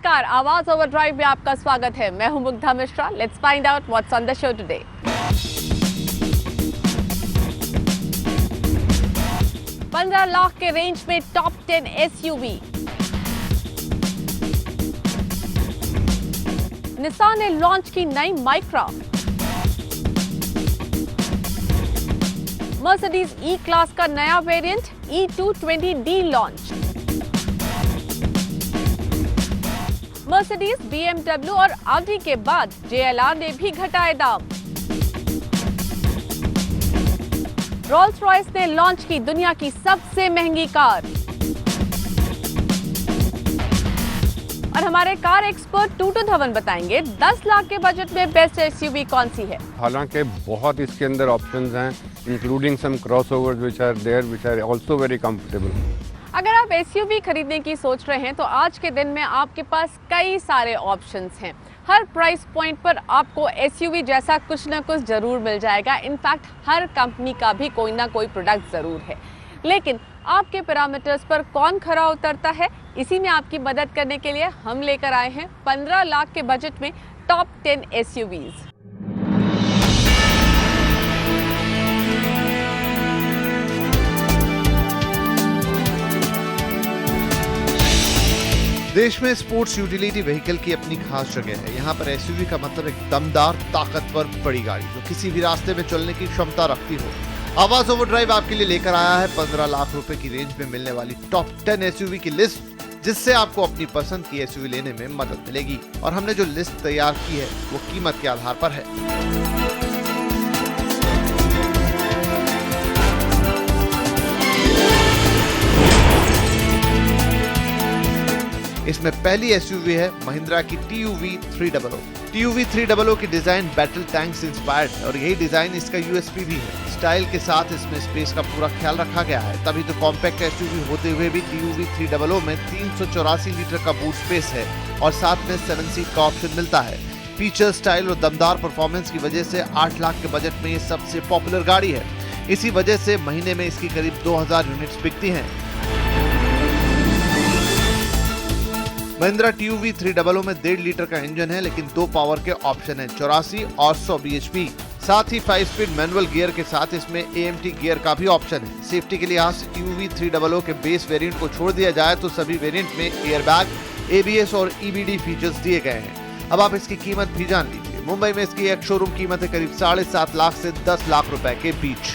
नमस्कार, आवाज ओवरड्राइव में आपका स्वागत है। मैं हूं Mugdha Mishra. Let's find out what's on the show today. $15 lakh के रेंज में टॉप 10 एसयूवी। निसान ने लॉन्च की नई माइक्रा। मर्सिडीज ई क्लास का नया variant E220D launch. Mercedes, BMW और ऑडी के बाद JLR ने भी घटाए दाम। रोल्स रॉयस ने लॉन्च की दुनिया की सबसे महंगी कार। और हमारे कार एक्सपर्ट टूटू धवन बताएंगे 10 लाख के बजट में बेस्ट एसयूवी कौन सी है। हालांकि बहुत इसके अंदर ऑप्शंस हैं, including some crossovers which are there which are also very comfortable. अगर आप एसयूवी खरीदने की सोच रहे हैं तो आज के दिन में आपके पास कई सारे ऑप्शंस हैं। हर प्राइस पॉइंट पर आपको एसयूवी जैसा कुछ ना कुछ जरूर मिल जाएगा। इनफैक्ट हर कंपनी का भी कोई ना कोई प्रोडक्ट जरूर है, लेकिन आपके पैरामीटर्स पर कौन खरा उतरता है, इसी में आपकी मदद करने के लिए हम लेकर आए हैं 15 लाख के बजट में टॉप 10 एसयूवीज। देश में स्पोर्ट्स यूटिलिटी व्हीकल की अपनी खास जगह है। यहाँ पर एसयूवी का मतलब एक दमदार, ताकतवर, बड़ी गाड़ी जो किसी भी रास्ते में चलने की क्षमता रखती हो। आवाज ओवरड्राइव आपके लिए लेकर आया है 15 लाख रुपए की रेंज में मिलने वाली टॉप 10 एसयूवी की लिस्ट, जिससे आपको अपनी पसंद की एसयूवी लेने में मदद मिलेगी। और हमने जो लिस्ट तैयार की है वो कीमत के आधार पर है। इसमें पहली एसयूवी है महिंद्रा की TUV 300। TUV 300 की डिजाइन बैटल टैंक से इंस्पायर्ड है और यही डिजाइन इसका यूएसपी भी है। स्टाइल के साथ इसमें स्पेस का पूरा ख्याल रखा गया है, तभी तो कॉम्पैक्ट एसयूवी होते हुए भी TUV 300 में 384 लीटर का बूट स्पेस है और साथ में 7 सीट का ऑप्शन मिलता है। फीचर, स्टाइल और दमदार परफॉर्मेंस की वजह से 8 लाख के बजट में ये सबसे पॉपुलर गाड़ी है। इसी वजह से महीने में इसकी करीब 2000 यूनिट्स बिकती हैं। महिंद्रा TUV 300 में 1.5 लीटर का इंजन है, लेकिन 2 पावर के ऑप्शन हैं, 84 और 100 bhp। साथ ही 5 स्पीड मैनुअल गियर के साथ इसमें AMT गियर का भी ऑप्शन है। सेफ्टी के लिहाज से TUV 300 के बेस वेरिएंट को छोड़ दिया जाए तो सभी वेरिएंट में एयरबैग, ABS और EBD फीचर्स दिए गए हैं। अब आप इसकी कीमत भी जान लीजिए। मुंबई में इसकी एक शोरूम कीमत है करीब 7.5 लाख से 10 लाख रुपए के बीच।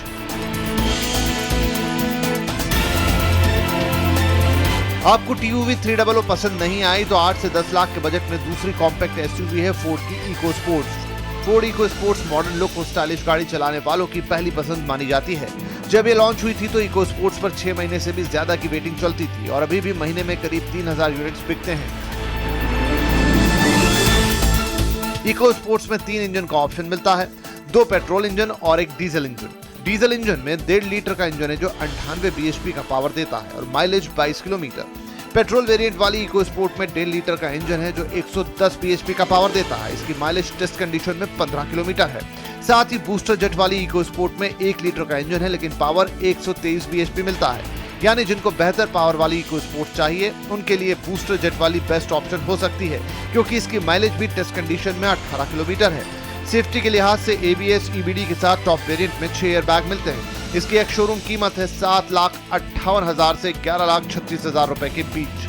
आपको TUV 300 पसंद नहीं आई तो 8 से 10 लाख के बजट में दूसरी कॉम्पैक्ट एसयूवी है फोर्ड की EcoSports. Ford EcoSports modern look और स्टाइलिश गाड़ी चलाने वालों की पहली पसंद मानी जाती है। जब ये लॉन्च हुई थी तो इकोस्पोर्ट्स पर 6 महीने से भी ज्यादा की वेटिंग चलती थी और अभी भी महीने में करीब 3000 यूनिट्स बिकते हैं। इकोस्पोर्ट्स में 3 इंजन का ऑप्शन मिलता है, 2 पेट्रोल इंजन और 1 डीजल इंजन। डीजल इंजन में 1.5 लीटर का इंजन है जो 98 bhp का पावर देता है और माइलेज 22 किलोमीटर। पेट्रोल वेरिएंट वाली इकोस्पोर्ट में 1.5 लीटर का इंजन है जो 110 bhp का पावर देता है। इसकी माइलेज टेस्ट कंडीशन में 15 किलोमीटर है। साथ ही बूस्टर जेट वाली इकोस्पोर्ट में 1 लीटर का इंजन है लेकिन पावर 123 bhp मिलता है। यानी जिनको बेहतर पावर वाली इकोस्पोर्ट चाहिए उनके लिए बूस्टर जेट वाली बेस्ट ऑप्शन हो सकती है, क्योंकि इसकी माइलेज भी टेस्ट कंडीशन में 18 किलोमीटर है। सेफ्टी के लिहाज से ABS, EBD के साथ टॉप वेरिएंट में 6 एयरबैग मिलते हैं। इसकी एक शोरूम कीमत है 7,58,000 से 11,36,000 रुपए के बीच।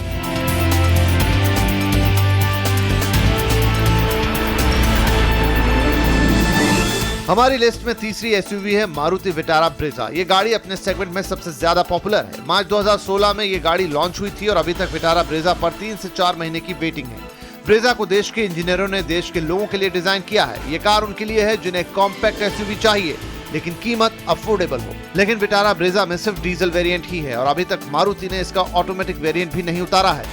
हमारी लिस्ट में तीसरी एसयूवी है मारुति विटारा ब्रेजा। ये गाड़ी अपने सेगमेंट में सबसे ज्यादा पॉपुलर है। मार्च 2016 में ये गाड़ी लॉन्च हुई थी और अभी तक विटारा ब्रेजा पर 3 से 4 महीने की वेटिंग है। ब्रेजा को देश के इंजीनियरों ने देश के लोगों के लिए डिजाइन किया है। ये कार उनके लिए है जिन्हें कॉम्पैक्ट एसयूवी चाहिए लेकिन कीमत अफोर्डेबल हो। लेकिन विटारा ब्रेजा में सिर्फ डीजल वेरिएंट ही है और अभी तक मारुति ने इसका ऑटोमेटिक वेरिएंट भी नहीं उतारा है।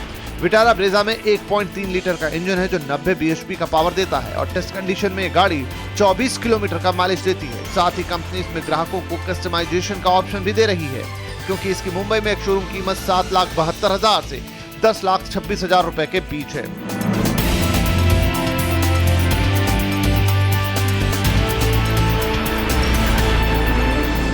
विटारा ब्रेजा में 1.3 लीटर का इंजन है जो 90 bhp का पावर देता है और टेस्ट कंडीशन में ये गाड़ी 24 किलोमीटर का माइलेज देती है। साथ ही कंपनी इसमें ग्राहकों को कस्टमाइजेशन का ऑप्शन भी दे रही है, क्योंकि इसकी मुंबई में एक शोरूम कीमत 7,72,000 से 10,26,000 रुपए के बीच है।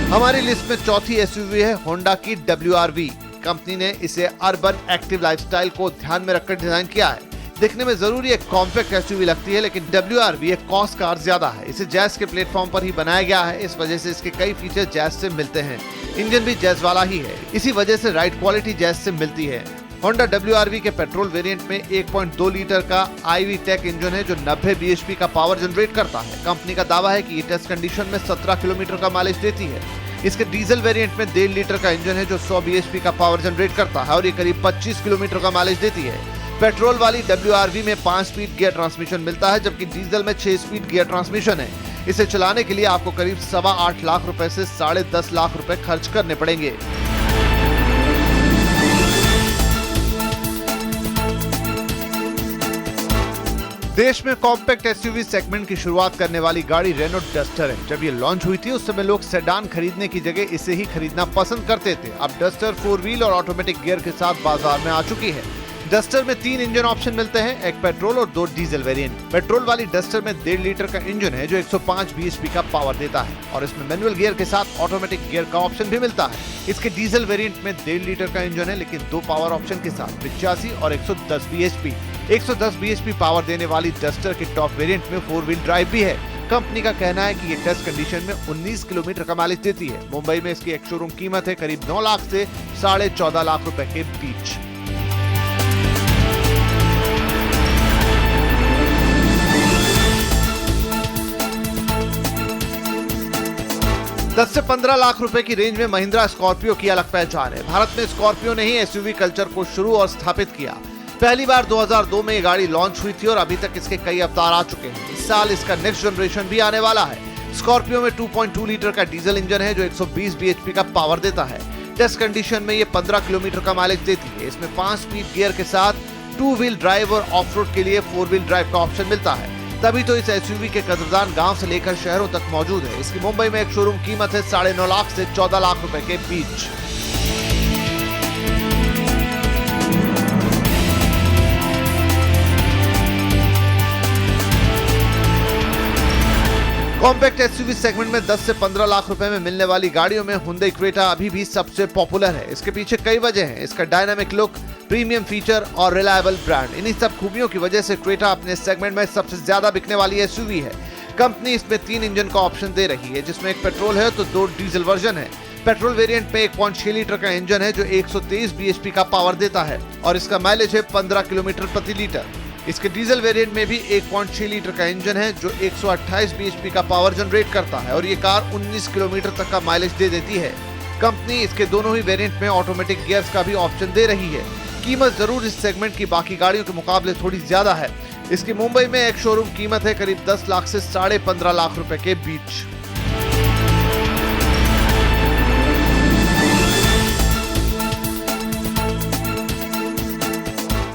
हमारी लिस्ट में चौथी एसयूवी है होंडा की WRV। कंपनी ने इसे अर्बन एक्टिव लाइफस्टाइल को ध्यान में रखकर डिजाइन किया है। दिखने में जरूरी एक कॉम्पैक्ट एसयूवी लगती है, लेकिन WRV एक कॉस्ट कार ज्यादा है। इसे जैज के प्लेटफॉर्म पर ही बनाया गया है, इस वजह से इसके कई फीचर जैज से मिलते हैं। इंजन भी जैज वाला ही है, इसी वजह से राइड क्वालिटी जैज से मिलती है। होंडा WRV के पेट्रोल वेरिएंट में 1.2 लीटर का IV टेक इंजन है जो 90 bhp का पावर जनरेट करता है। कंपनी का दावा है कि ये टेस्ट कंडीशन में 17 किलोमीटर का माइलेज देती है। इसके डीजल वेरिएंट में 1.5 लीटर का इंजन है जो 100 bhp का पावर जनरेट करता है और ये करीब 25 किलोमीटर का माइलेज देती है। पेट्रोल वाली WRV में 5 स्पीड गियर ट्रांसमिशन मिलता है, जबकि डीजल में 6 स्पीड गियर ट्रांसमिशन है। इसे चलाने के लिए आपको करीब 8.25 लाख रुपए से 10.5 लाख रुपए खर्च करने पड़ेंगे। देश में कॉम्पैक्ट एसयूवी सेगमेंट की शुरुआत करने वाली गाड़ी रेनो डस्टर है। जब ये लॉन्च हुई थी उस समय लोग सेडान खरीदने की जगह इसे ही खरीदना पसंद करते थे। अब डस्टर 4 व्हील और ऑटोमेटिक गियर के साथ बाजार में आ चुकी है। डस्टर में 3 इंजन ऑप्शन मिलते हैं, एक पेट्रोल और 2 डीजल वेरिएंट। पेट्रोल वाली डस्टर में 1.5 लीटर का इंजन है जो 105 bhp का पावर देता है और इसमें मैनुअल गियर के साथ ऑटोमेटिक गियर का ऑप्शन भी मिलता है। इसके डीजल वेरिएंट में 1.5 लीटर का इंजन है, लेकिन 2 पावर ऑप्शन के साथ 85 और 110 bhp। 110 bhp पावर देने वाली डस्टर के टॉप वेरिएंट में 4 व्हील ड्राइव भी है। कंपनी का कहना है कि ये टेस्ट कंडीशन में 19 किलोमीटर का माइलेज देती है। मुंबई में इसकी एक शोरूम कीमत है करीब 9 लाख से 14.5 लाख रुपए के बीच। दस से 15 लाख रुपए की रेंज में महिंद्रा स्कॉर्पियो की अलग पहचान है। भारत में स्कॉर्पियो ने ही एसयूवी कल्चर को शुरू और स्थापित किया। पहली बार 2002 में ये गाड़ी लॉन्च हुई थी और अभी तक इसके कई अवतार आ चुके हैं। इस साल इसका नेक्स्ट जनरेशन भी आने वाला है। स्कॉर्पियो में 2.2 लीटर का डीजल इंजन है जो 120 bhp का पावर देता है। टेस्ट कंडीशन में ये 15 किलोमीटर का माइलेज देती है। इसमें 5 स्पीड गियर के साथ 2 व्हील ड्राइव और ऑफ रोड के लिए 4 व्हील ड्राइव का ऑप्शन मिलता है। तभी तो इस एसयूवी के कदरदान गांव से लेकर शहरों तक मौजूद है। इसकी मुंबई में एक शोरूम कीमत है 9.5 लाख से 14 लाख रुपए के बीच। कॉम्पैक्ट एसयूवी सेगमेंट में 10 से 15 लाख रुपए में मिलने वाली गाड़ियों में हुंडई क्रेटा अभी भी सबसे पॉपुलर है। इसके पीछे कई वजह हैं। इसका डायनामिक लुक, प्रीमियम फीचर और रिलायबल ब्रांड, इन्हीं सब खूबियों की वजह से क्रेटा अपने सेगमेंट में सबसे ज्यादा बिकने वाली एसयूवी है। कंपनी इसमें 3 इंजन का ऑप्शन दे रही है, जिसमें एक पेट्रोल है तो 2 डीजल वर्जन है। पेट्रोल वेरिएंट में 1.6 लीटर का इंजन है जो 123 bhp का पावर देता है और इसका माइलेज है 15 किलोमीटर प्रति लीटर। इसके डीजल वेरिएंट में भी 1.6 लीटर का इंजन है जो 128 bhp का पावर जनरेट करता है और ये कार 19 किलोमीटर तक का माइलेज दे देती है। कंपनी इसके दोनों ही वेरिएंट में ऑटोमेटिक गियर्स का भी ऑप्शन दे रही है। कीमत जरूर इस सेगमेंट की बाकी गाड़ियों के मुकाबले थोड़ी ज्यादा है। इसकी मुंबई में एक शोरूम कीमत है करीब 10 लाख से 15.5 लाख रुपए के बीच।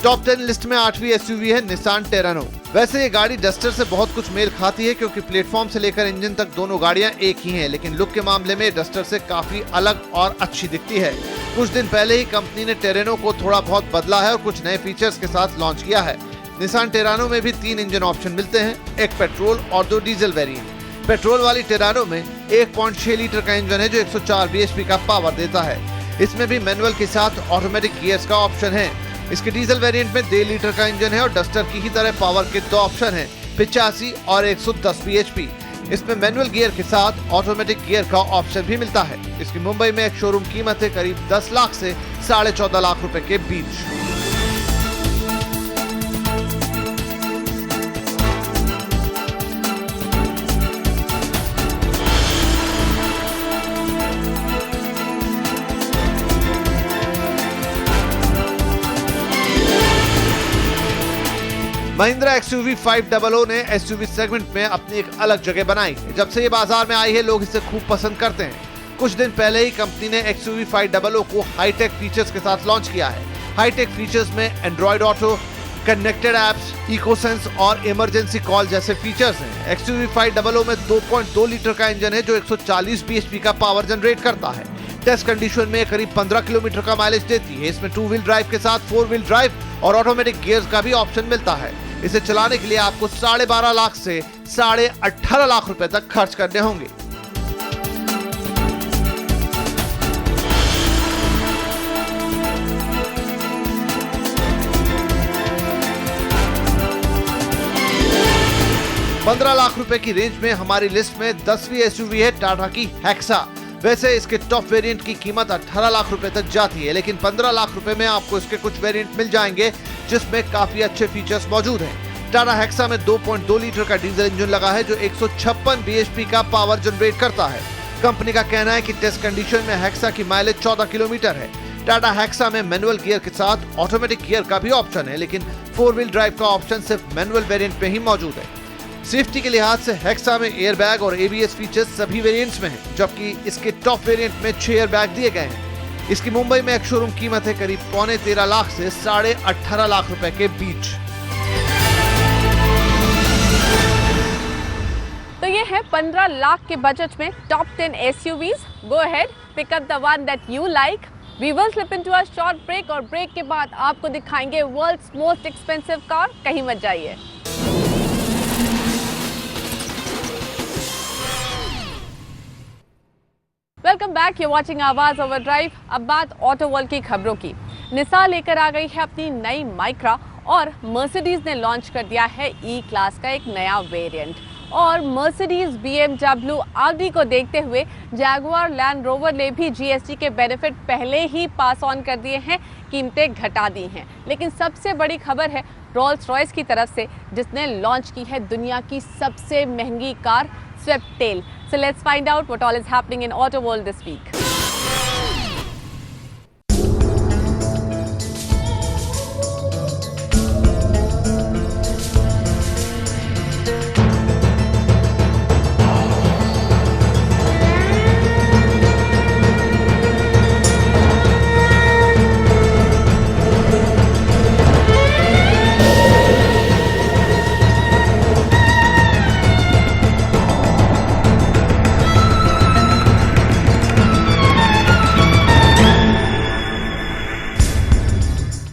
टॉप 10 लिस्ट में 8वीं एसयूवी है निसान टेरानो। वैसे ये गाड़ी डस्टर से बहुत कुछ मेल खाती है क्योंकि प्लेटफॉर्म से लेकर इंजन तक दोनों गाड़ियां एक ही हैं, लेकिन लुक के मामले में डस्टर से काफी अलग और अच्छी दिखती है। कुछ दिन पहले ही कंपनी ने टेरानो को थोड़ा बहुत बदला है और कुछ नए फीचर्स के साथ लॉन्च किया है। निसान टेरानो में भी 3 इंजन ऑप्शन मिलते हैं, एक पेट्रोल और 2 डीजल वेरिएंट। पेट्रोल वाली टेरानो में 1.6 लीटर का इंजन है जो 104 bhp का पावर देता है। इसमें भी मैनुअल के साथ ऑटोमेटिक गियर्स का ऑप्शन है। इसके डीजल वेरिएंट में 1.5 लीटर का इंजन है और डस्टर की ही तरह पावर के 2 ऑप्शन हैं, 85 और 110 bhp। इसमें मैनुअल गियर के साथ ऑटोमेटिक गियर का ऑप्शन भी मिलता है। इसकी मुंबई में एक शोरूम कीमत है करीब 10 लाख से 14.5 लाख रुपए के बीच। महिंद्रा XUV 500 ने एसयूवी सेगमेंट में अपनी एक अलग जगह बनाई है। जब से ये बाजार में आई है लोग इसे खूब पसंद करते हैं। कुछ दिन पहले ही कंपनी ने XUV 500 को हाईटेक फीचर्स के साथ लॉन्च किया है। हाईटेक फीचर्स में एंड्रॉइड ऑटो, कनेक्टेड एप्स, इकोसेंस और इमरजेंसी कॉल जैसे फीचर्स हैं। XUV 500 में 2.2 लीटर का इंजन है जो 140 bhp का पावर जनरेट करता है। टेस्ट कंडीशन में करीब 15 किलोमीटर का माइलेज देती है। इसमें 2 व्हील ड्राइव के साथ 4 व्हील ड्राइव और ऑटोमेटिक गियर्स का भी ऑप्शन मिलता है। इसे चलाने के लिए आपको 12.5 लाख से 18.5 लाख रुपए तक खर्च करने होंगे। 15 लाख रुपए की रेंज में हमारी लिस्ट में 10वीं एसयूवी है टाटा की हेक्सा। वैसे इसके टॉप वेरिएंट की कीमत 18 लाख रुपए तक जाती है, लेकिन 15 लाख रुपए में आपको इसके कुछ वेरिएंट मिल जाएंगे जिसमें काफी अच्छे फीचर्स मौजूद हैं। टाटा हेक्सा में 2.2 लीटर का डीजल इंजन लगा है जो 156 bhp का पावर जनरेट करता है। कंपनी का कहना है कि टेस्ट कंडीशन में हेक्सा की माइलेज 14 किलोमीटर है। टाटा हेक्सा में मैनुअल गियर के साथ ऑटोमेटिक गियर का भी ऑप्शन है, लेकिन 4 व्हील ड्राइव का ऑप्शन सिर्फ मैनुअल वेरिएंट में ही मौजूद है। सेफ्टी के लिहाज से हेक्सा में एयरबैग और एबीएस फीचर्स सभी वेरिएंट्स में हैं, जबकि इसके टॉप वेरिएंट में 6 एयरबैग दिए गए हैं। इसकी मुंबई में एक शोरूम कीमत है करीब 13.25 लाख से 18.5 लाख रुपए के बीच। तो ये है 15 लाख के बजट में top 10 SUVs। Go ahead, pick up the one that you like. We will slip into a short break और ब्रेक के बाद आपको दिखाएंगे वर्ल्ड्स मोस्ट एक्सपेंसिव कार। कहीं मत जाइए। वेलकम बैक, यू वाचिंग आवाज ओवरड्राइव। अब बात ऑटो वर्ल्ड की खबरों की। निसान लेकर आ गई है अपनी नई माइक्रा और मर्सिडीज ने लॉन्च कर दिया है ई क्लास का एक नया वेरिएंट। और मर्सिडीज, BMW, ऑडी को देखते हुए जैगुआर लैंड रोवर ने भी GST के बेनिफिट पहले ही पास ऑन कर दिए हैं, कीमतें घटा दी हैं। लेकिन सबसे बड़ी खबर है रोल्स रॉयस की तरफ से, जिसने लॉन्च की है दुनिया की सबसे महंगी car Sweptail. So let's find out what all is happening in Auto World this week.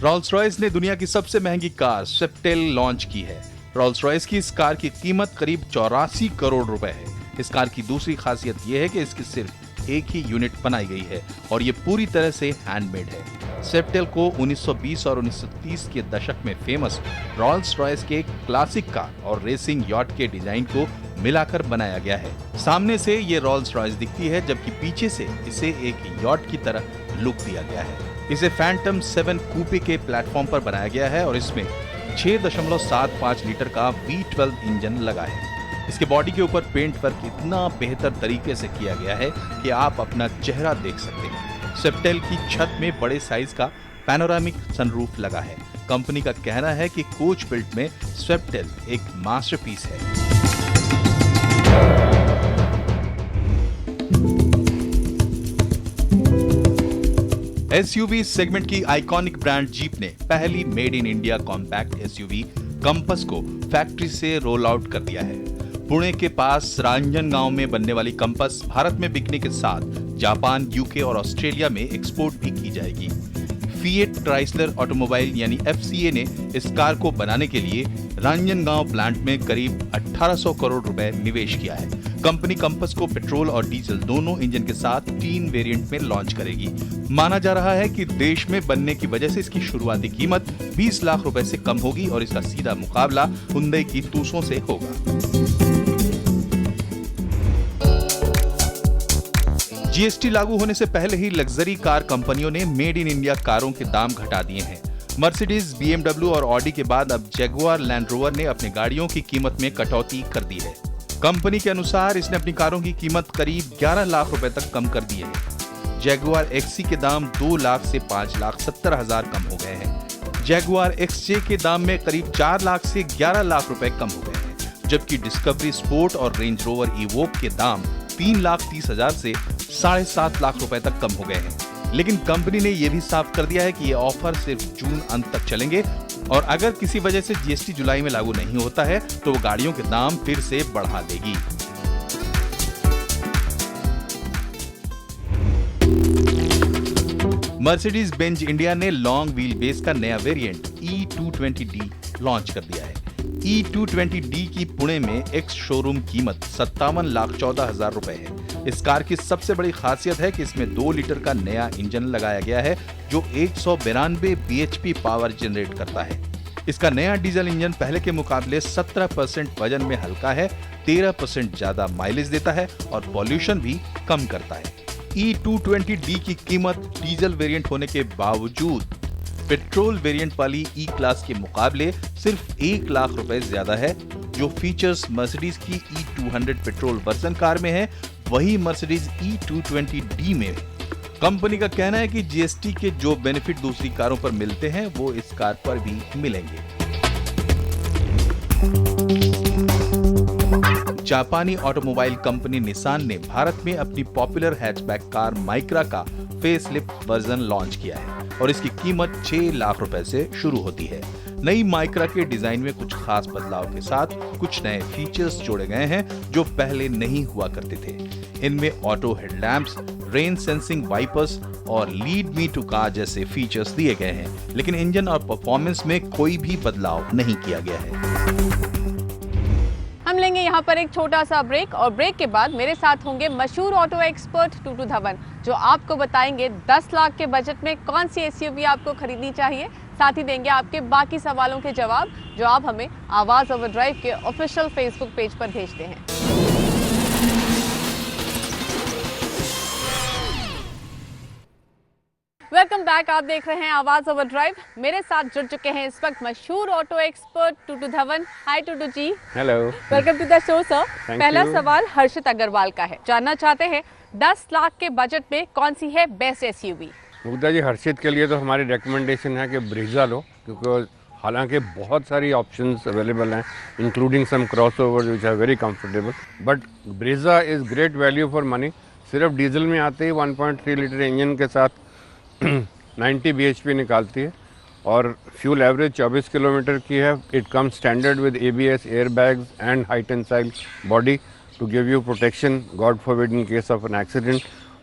Rolls Royce ने दुनिया की सबसे महंगी कार स्वेप्टेल लॉन्च की है। रोल्स रॉयस की इस कार की कीमत करीब 84 करोड़ रुपए है। इस कार की दूसरी खासियत यह है कि इसकी सिर्फ एक ही यूनिट बनाई गई है और ये पूरी तरह से हैंडमेड है। स्वेप्टेल को 1920 और 1930 के दशक में फेमस रोल्स रॉयस के क्लासिक कार और रेसिंग यॉट के डिजाइन को मिलाकर बनाया गया है। सामने से ये रोल्स रॉयस दिखती है, जबकि पीछे से इसे एक यॉट की तरह लुक दिया गया है। इसे फैंटम 7 कूपे के प्लेटफॉर्म पर बनाया गया है और इसमें 6.75 लीटर का V12 इंजन लगा है। इसके बॉडी के ऊपर पेंट वर्क इतना बेहतर तरीके से किया गया है कि आप अपना चेहरा देख सकते हैं। स्वेप्टेल की छत में बड़े साइज का पैनोरामिक सनरूफ लगा है। कंपनी का कहना है कि कोच बिल्ट में स्वेप्टेल एक मास्टरपीस है। SUV सेगमेंट की आइकॉनिक ब्रांड जीप ने पहली made in India compact SUV compass को फैक्ट्री से रोल आउट कर दिया है। पुणे के पास रांजनगांव में बनने वाली कंपस भारत में बिकने के साथ जापान, UK और ऑस्ट्रेलिया में एक्सपोर्ट भी की जाएगी। फिएट क्राइसलर ऑटोमोबाइल यानी FCA ने इस कार को बनाने के लिए रांजनगांव प्लांट में करीब 1800 करोड़ रुपए निवेश किया है। कंपनी कंपस को पेट्रोल और डीजल दोनों इंजन के साथ 3 वेरिएंट में लॉन्च करेगी। माना जा रहा है कि देश में बनने की वजह से इसकी शुरुआती कीमत 20 लाख रुपए से कम होगी और इसका सीधा मुकाबला हुंडई की तुसो से होगा। GST लागू होने से पहले ही लग्जरी कार कंपनियों ने मेड इन इंडिया कारों के दाम घटा दिए हैं। मर्सिडीज, BMW और ऑडी के बाद अब जैगुआर लैंड रोवर ने अपनी गाड़ियों की कीमत में कटौती कर दी है। कंपनी के अनुसार इसने अपनी कारों की कीमत करीब 11 लाख रुपए तक कम कर दी है। जैगुआर XC के दाम 2 लाख से 5,70,000 कम हो गए हैं। जैगुआर XJ के दाम में करीब 4 लाख से 11 लाख रुपए कम हो गए हैं, जबकि डिस्कवरी स्पोर्ट और रेंज रोवर इवोक के दाम 3,30,000 से 7.5 लाख रुपए तक कम हो गए हैं। लेकिन कंपनी ने यह भी साफ कर दिया है कि ये ऑफर सिर्फ जून अंत तक चलेंगे और अगर किसी वजह से GST जुलाई में लागू नहीं होता है तो वो गाड़ियों के दाम फिर से बढ़ा देगी। मर्सिडीज बेंज इंडिया ने लॉन्ग व्हील बेस का नया वेरिएंट E220D लॉन्च कर दिया है। E220D की पुणे में एक्स शोरूम कीमत 57,14,000 रुपए है। इस कार की सबसे बड़ी खासियत है कि इसमें 2 लीटर का नया इंजन लगाया गया है जो 192 bhp पावर जनरेट करता है। इसका नया डीजल इंजन पहले के मुकाबले 17% वजन में हल्का है, 13% ज्यादा माइलेज देता है और पॉल्यूशन भी कम करता है। E220D की कीमत डीजल वेरिएंट होने के बावजूद पेट्रोल वेरिएंट वाली ई क्लास के मुकाबले सिर्फ 1 लाख रुपए ज्यादा है। जो फीचर्स मर्सिडीज की E200 पेट्रोल वर्जन कार में है, वही मर्सिडीज E220D में है। कंपनी का कहना है कि जीएसटी के जो बेनिफिट दूसरी कारों पर मिलते हैं, वो इस कार पर भी मिलेंगे। जापानी ऑटोमोबाइल कंपनी निसान ने भारत में अपनी पॉपुलर हैचबैक कार माइक्रा का फेसलिफ्ट वर्जन लॉन्च किया है और इसकी कीमत 6 लाख रुपए से शुरू होती है। नई माइक्रा के डिजाइन में कुछ खास बदलाव के साथ कुछ नए फीचर्स जोड़े गए हैं जो पहले नहीं हुआ करते थे। इनमें auto headlamps, rain sensing wipers और लीड मी टू कार जैसे फीचर्स दिए गए हैं, लेकिन इंजन और परफॉर्मेंस में कोई भी बदलाव नहीं किया गया है। हम लेंगे यहाँ पर एक छोटा सा ब्रेक और ब्रेक के बाद मेरे साथ होंगे मशहूर ऑटो एक्सपर्ट टूटू धवन, जो आपको बताएंगे 10 लाख के बजट में कौन सी एसयूवी आपको खरीदनी चाहिए। साथ ही देंगे आपके बाकी सवालों के जवाब जो आप हमें आवाज ओवरड्राइव के ऑफिशियल फेसबुक पेज पर भेजते हैं। वेलकम बैक, आप देख रहे हैं आवाज ओवरड्राइव। मेरे साथ जुड़ चुके हैं इस वक्त मशहूर auto expert Tutu Dhawan. Hi Tutu ji. Hello, welcome to the show sir. पहला you. सवाल हर्षित अग्रवाल का है, जानना चाहते हैं 10 लाख के बजट में कौन सी है बेस्ट एसयूवी। मुग्धा जी, हर्षित के लिए तो हमारी रिकमेंडेशन है कि ब्रीजा लो, क्योंकि हालांकि बहुत सारी ऑप्शंस अवेलेबल हैं, including some crossovers which are very comfortable, but Brezza is great value for money. सिर्फ डीजल में आते ही 1.3 लीटर इंजन के साथ 90 bhp निकालती है और फ्यूल एवरेज 24 किलोमीटर की है। It comes standard with ABS, air bags and high tensile body to give you protection, God forbid in case of an accident.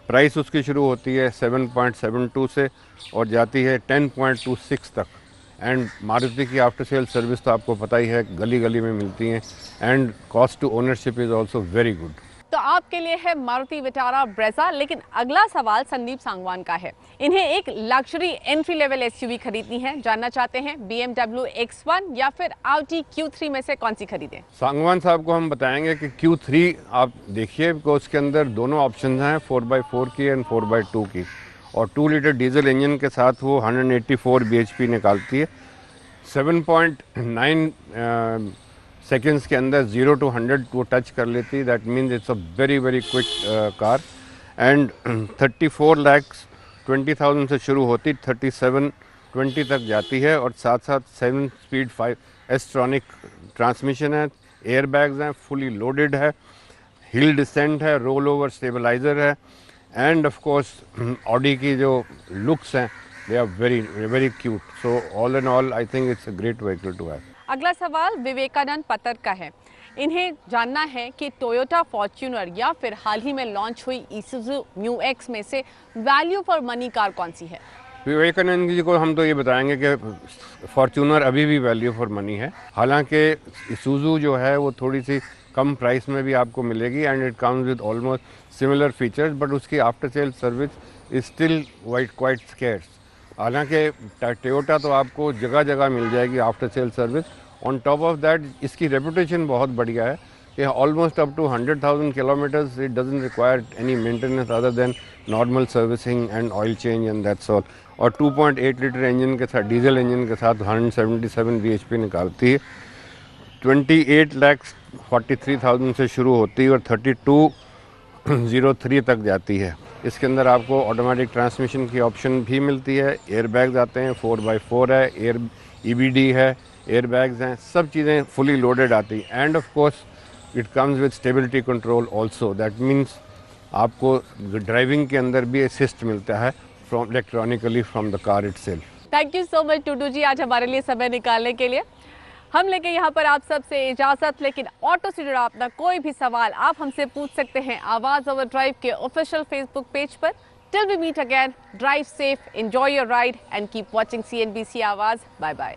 Price उसकी शुरू होती है 7.72 से और जाती है 10.26 तक। एंड मारुति की आफ्टर सेल सर्विस तो आपको पता ही है, गली गली में मिलती हैं and cost to ownership is also very good. तो आपके लिए है मारुति विटारा ब्रेजा। लेकिन अगला सवाल संदीप सांगवान का है। इन्हें एक लग्जरी एंट्री लेवल एसयूवी खरीदनी है, जानना चाहते हैं BMW X1 या फिर Audi Q3 में से कौन सी खरीदें। सांगवान साहब को हम बताएंगे कि Q3 आप देखिए, बिकॉज उसके अंदर दोनों ऑप्शन हैं, 4x4 की एंड 4x2 की, और 2 लीटर डीजल इंजन के साथ वो 184 bhp निकालती है। 7.9 सेकेंड्स के अंदर 0 to 100 वो टच कर लेती है। That means it's a very very quick car. And 34,20,000 से शुरू होती, 3720 तक जाती है और साथ साथ 7 स्पीड 5 एस्ट्रॉनिक ट्रांसमिशन है, एयर बैग्स हैं, फुली लोडेड है, हिल डिसेंट है, रोल ओवर स्टेबलाइजर है एंड ऑफ कोर्स ऑडी की जो लुक्स हैं they are very very cute. So all in all I think it's a great vehicle to have. अगला सवाल विवेकानंद पतर का है। इन्हें जानना है कि टोयोटा फॉर्च्यूनर या फिर हाल ही में लॉन्च हुई Isuzu MU-X में से वैल्यू फॉर मनी कार कौन सी है। विवेकानंद जी को हम तो ये बताएंगे कि फॉर्च्यूनर अभी भी वैल्यू फॉर मनी है। हालांकि Isuzu जो है वो थोड़ी सी कम प्राइस में भी आपको मिलेगी and it comes with almost similar features, but उसकी after sale service is still quite scarce. हालांकि टोयोटा तो आपको जगह जगह मिल जाएगी after sale service. On top of that इसकी रेपुटेशन बहुत बढ़िया है कि almost up to 100,000 kilometres it doesn't require any maintenance other than normal servicing and oil change and that's all. और 2.8 लीटर इंजन के साथ, डीजल इंजन के साथ 177 bhp निकालती है। 28,43,000 से शुरू होती है और 3203 तक जाती है। इसके अंदर आपको ऑटोमेटिक ट्रांसमिशन की ऑप्शन भी मिलती है, एयर बैग्स आते हैं, 4x4 है, एयर EBD है, एयर बैग्स हैं, सब चीज़ें फुली लोडेड आती हैं and of course it comes with stability control also. That means आपको ड्राइविंग के अंदर भी असिस्ट मिलता है from electronically from the car itself. Thank you so much Tutu ji, आज हमारे लिए समय निकालने के लिए। हम लेके यहाँ पर आप सबसे इजाजत, लेकिन ऑटो से जुड़ा अपना कोई भी सवाल आप हमसे पूछ सकते हैं आवाज ओवरड्राइव के ऑफिशियल फेसबुक पेज पर। Till we meet again, drive safe, enjoy your ride and keep watching CNBC Awaaz. Bye bye.